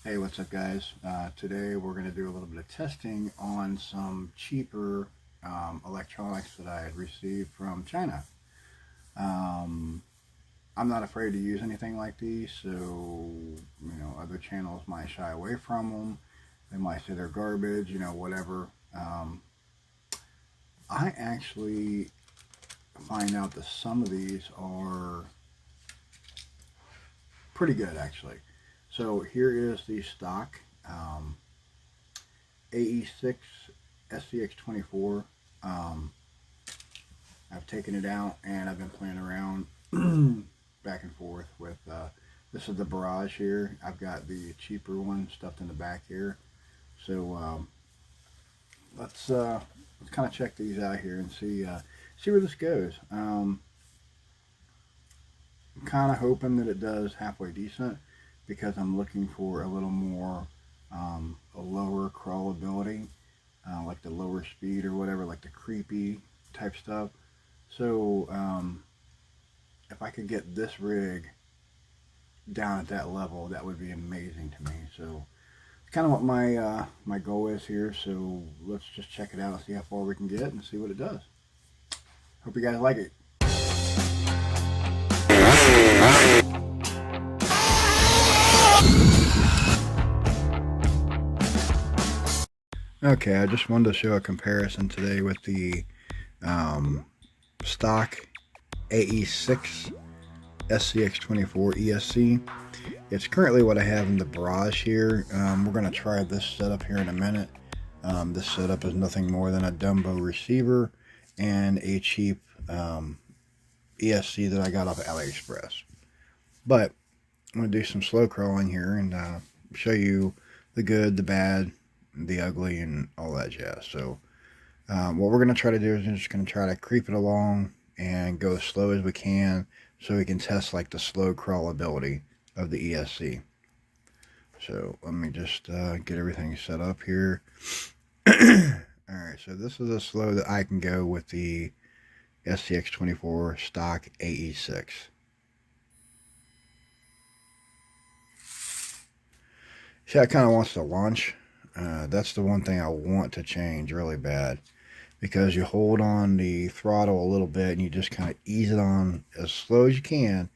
Hey, what's up, guys? Today we're going to do a little bit of testing on some cheaper electronics that I had received from China. Um, I'm not afraid to use anything like these, so other channels might shy away from them. They might say they're garbage, whatever. I actually find out that some of these are pretty good, actually. So here is the stock AE6 SCX24. Um, I've taken it out and I've been playing around back and forth with. This is the Barrage here. I've got the cheaper one stuffed in the back here. So let's kind of check these out here and see where this goes. I'm kind of hoping that it does halfway decent because I'm looking for a little more a lower crawlability, like the lower speed or whatever, like the creepy type stuff. So if I could get this rig down at that level, that would be amazing to me. So it's kind of what my goal is here. So let's just check it out and see how far we can get and see what it does. Hope you guys like it. Okay, I just wanted to show a comparison today with the um, stock AE6 SCX24 ESC. It's currently what I have in the Barrage here. We're going to try this setup here in a minute. This setup is nothing more than a Dumbo receiver and a cheap ESC that I got off of AliExpress. But I'm going to do some slow crawling here and show you the good, the bad, the ugly, and all that jazz. So what we're going to try to do is we're just going to try to creep it along and go as slow as we can so we can test like the slow crawlability of the ESC. So let me just get everything set up here. Alright, so this is as slow that I can go with the SCX24 stock AE6. See, I kind of wants to launch. That's the one thing I want to change really bad, because you hold on the throttle a little bit and you just kind of ease it on as slow as you can.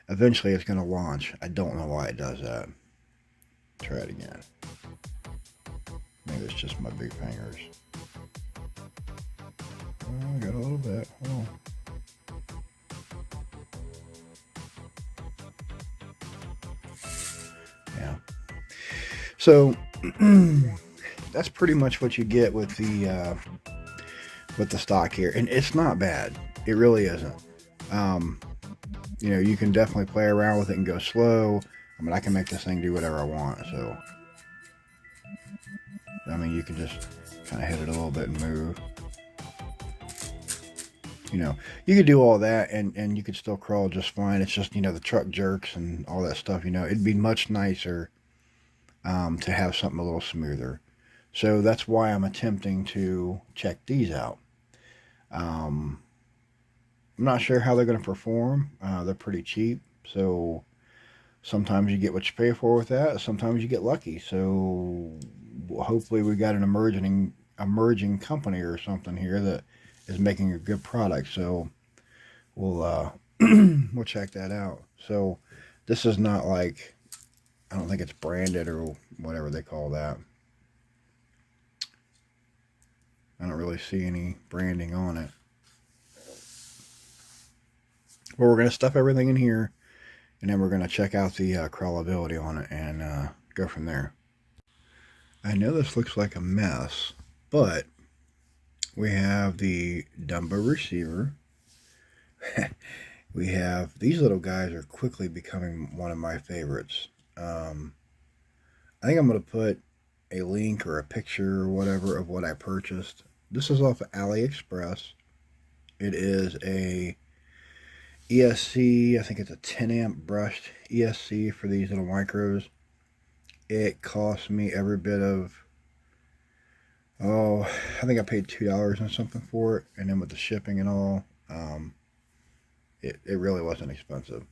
Eventually it's going to launch. I don't know why it does that. Try it again. Maybe it's just my big fingers. Oh, I got a little bit. Oh. Yeah. So that's pretty much what you get with the stock here, and it's not bad. It really isn't. Um, you can definitely play around with it and go slow. I mean, I can make this thing do whatever I want. So, I mean, you can just kind of hit it a little bit and move. You could do all that and you could still crawl just fine. It's just, the truck jerks and all that stuff. It'd be much nicer to have something a little smoother. So that's why I'm attempting to check these out. I'm not sure how they're going to perform. They're pretty cheap. So sometimes you get what you pay for with that. Sometimes you get lucky. So hopefully we got an emerging company or something here that is making a good product. So we'll we'll check that out. So this is not like, I don't think it's branded or whatever they call that. I don't really see any branding on it. But we're going to stuff everything in here, and then we're going to check out the crawlability on it and go from there. I know this looks like a mess, but we have the Dumbo receiver. We have these little guys are quickly becoming one of my favorites. I think I'm going to put a link or a picture or whatever of what I purchased. This is off of AliExpress. It is a ESC, I think it's a 10 amp brushed ESC for these little micros. It cost me every bit of, I think I paid $2 and something for it, and then with the shipping and all, it really wasn't expensive.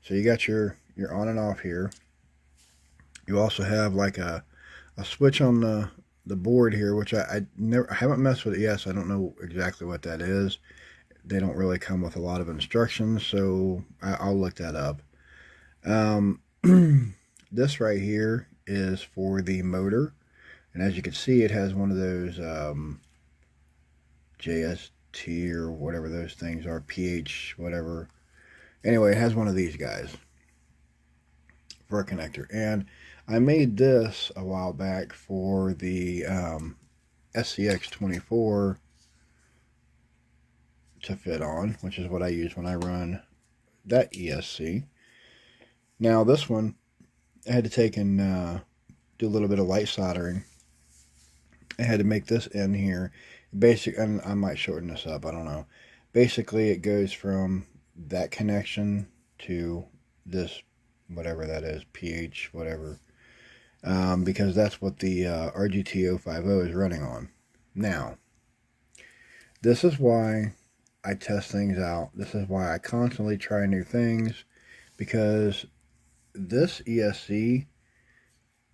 So you got your on and off here. You also have like a switch on the board here, which I haven't messed with it yet, so I don't know exactly what that is. They don't really come with a lot of instructions, so I'll look that up. Um, this right here is for the motor, and as you can see, it has one of those JST or whatever those things are, PH, whatever. Anyway, it has one of these guys for a connector, and I made this a while back for the SCX24 to fit on, which is what I use when I run that ESC. Now this one, I had to take and do a little bit of light soldering. I had to make this in here. And I might shorten this up, I don't know. Basically, it goes from that connection to this, whatever that is, PH, whatever. Because that's what the RGT050 is running on. Now, this is why I test things out. This is why I constantly try new things, because this ESC,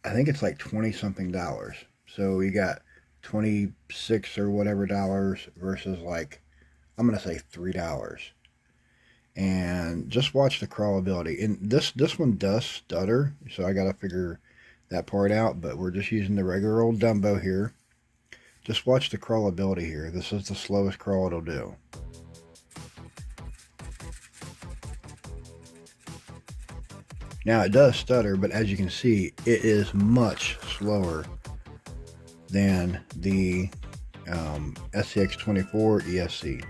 I think it's like 20 something dollars. So you got 26 or whatever dollars versus like, I'm going to say $3. And just watch the crawlability. And this one does stutter, so I got to figure that part out, but we're just using the regular old Dumbo here. Just watch the crawlability here. This is the slowest crawl it'll do. Now it does stutter, but as you can see, it is much slower than the SCX24 ESC.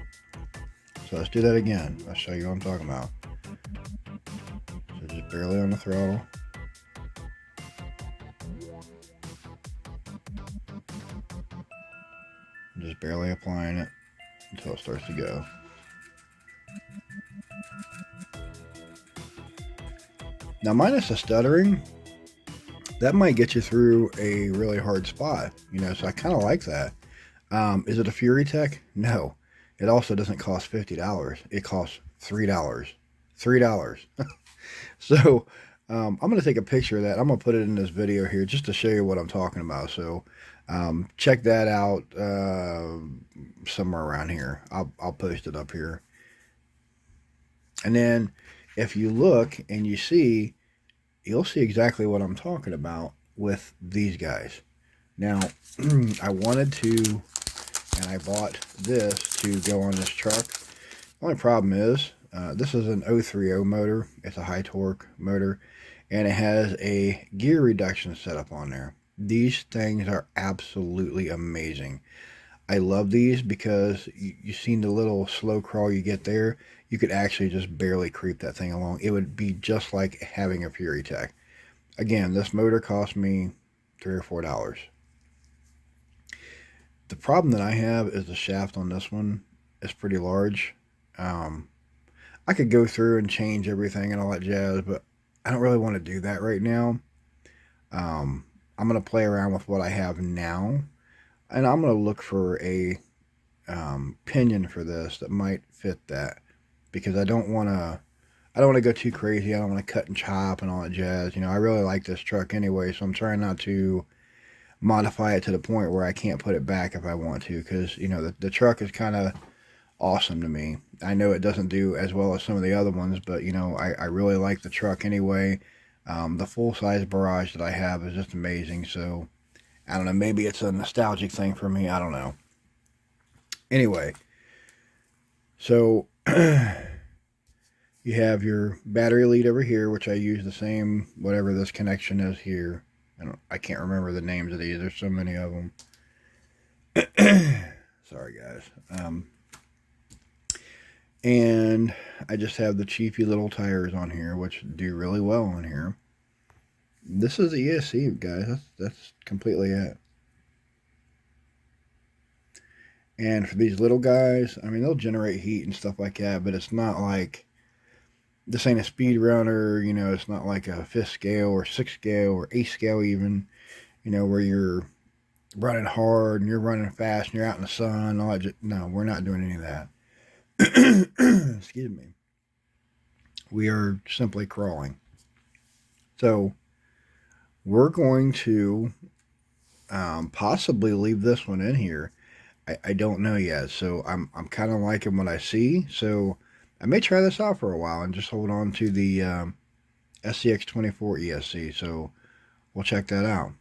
So let's do that again. I'll show you what I'm talking about. So just barely on the throttle. Just barely applying it until it starts to go. Now, minus the stuttering, that might get you through a really hard spot, you know, so I kind of like that. Is it a Fury Tech? No. It also doesn't cost $50. It costs $3. $3. So, I'm going to take a picture of that. I'm going to put it in this video here just to show you what I'm talking about. So, check that out somewhere around here. I'll post it up here. And then if you look and you see, you'll see exactly what I'm talking about with these guys. Now, I wanted to, and I bought this to go on this truck. The only problem is, this is an 030 motor. It's a high torque motor, and it has a gear reduction setup on there. These things are absolutely amazing. I love these because you've seen the little slow crawl you get there. You could actually just barely creep that thing along. It would be just like having a Fury Tech. Again, this motor cost me $3 or $4. The problem that I have is the shaft on this one is pretty large. I could go through and change everything and all that jazz, but I don't really want to do that right now. I'm going to play around with what I have now, and I'm going to look for a pinion for this that might fit that, because I don't want to go too crazy. I don't want to cut and chop and all that jazz. You know, I really like this truck anyway, so I'm trying not to modify it to the point where I can't put it back if I want to, because, you know, the truck is kind of awesome to me. I know it doesn't do as well as some of the other ones, but, you know, I really like the truck anyway. The full-size barrage that I have is just amazing, so I don't know, maybe it's a nostalgic thing for me, I don't know. Anyway, so you have your battery lead over here, which I use the same, whatever this connection is here. I can't remember the names of these, there's so many of them. Sorry guys. And I just have the cheapy little tires on here, which do really well on here. This is the ESC, guys. That's completely it. And for these little guys, I mean, they'll generate heat and stuff like that, but it's not like, this ain't a speed runner, you know, it's not like a 5th scale or 6th scale or 8th scale even, you know, where you're running hard and you're running fast and you're out in the sun and all that. No, we're not doing any of that. Excuse me. We are simply crawling. So we're going to possibly leave this one in here. I don't know yet, so I'm kind of liking what I see. So I may try this out for a while and just hold on to the SCX24 ESC. So we'll check that out.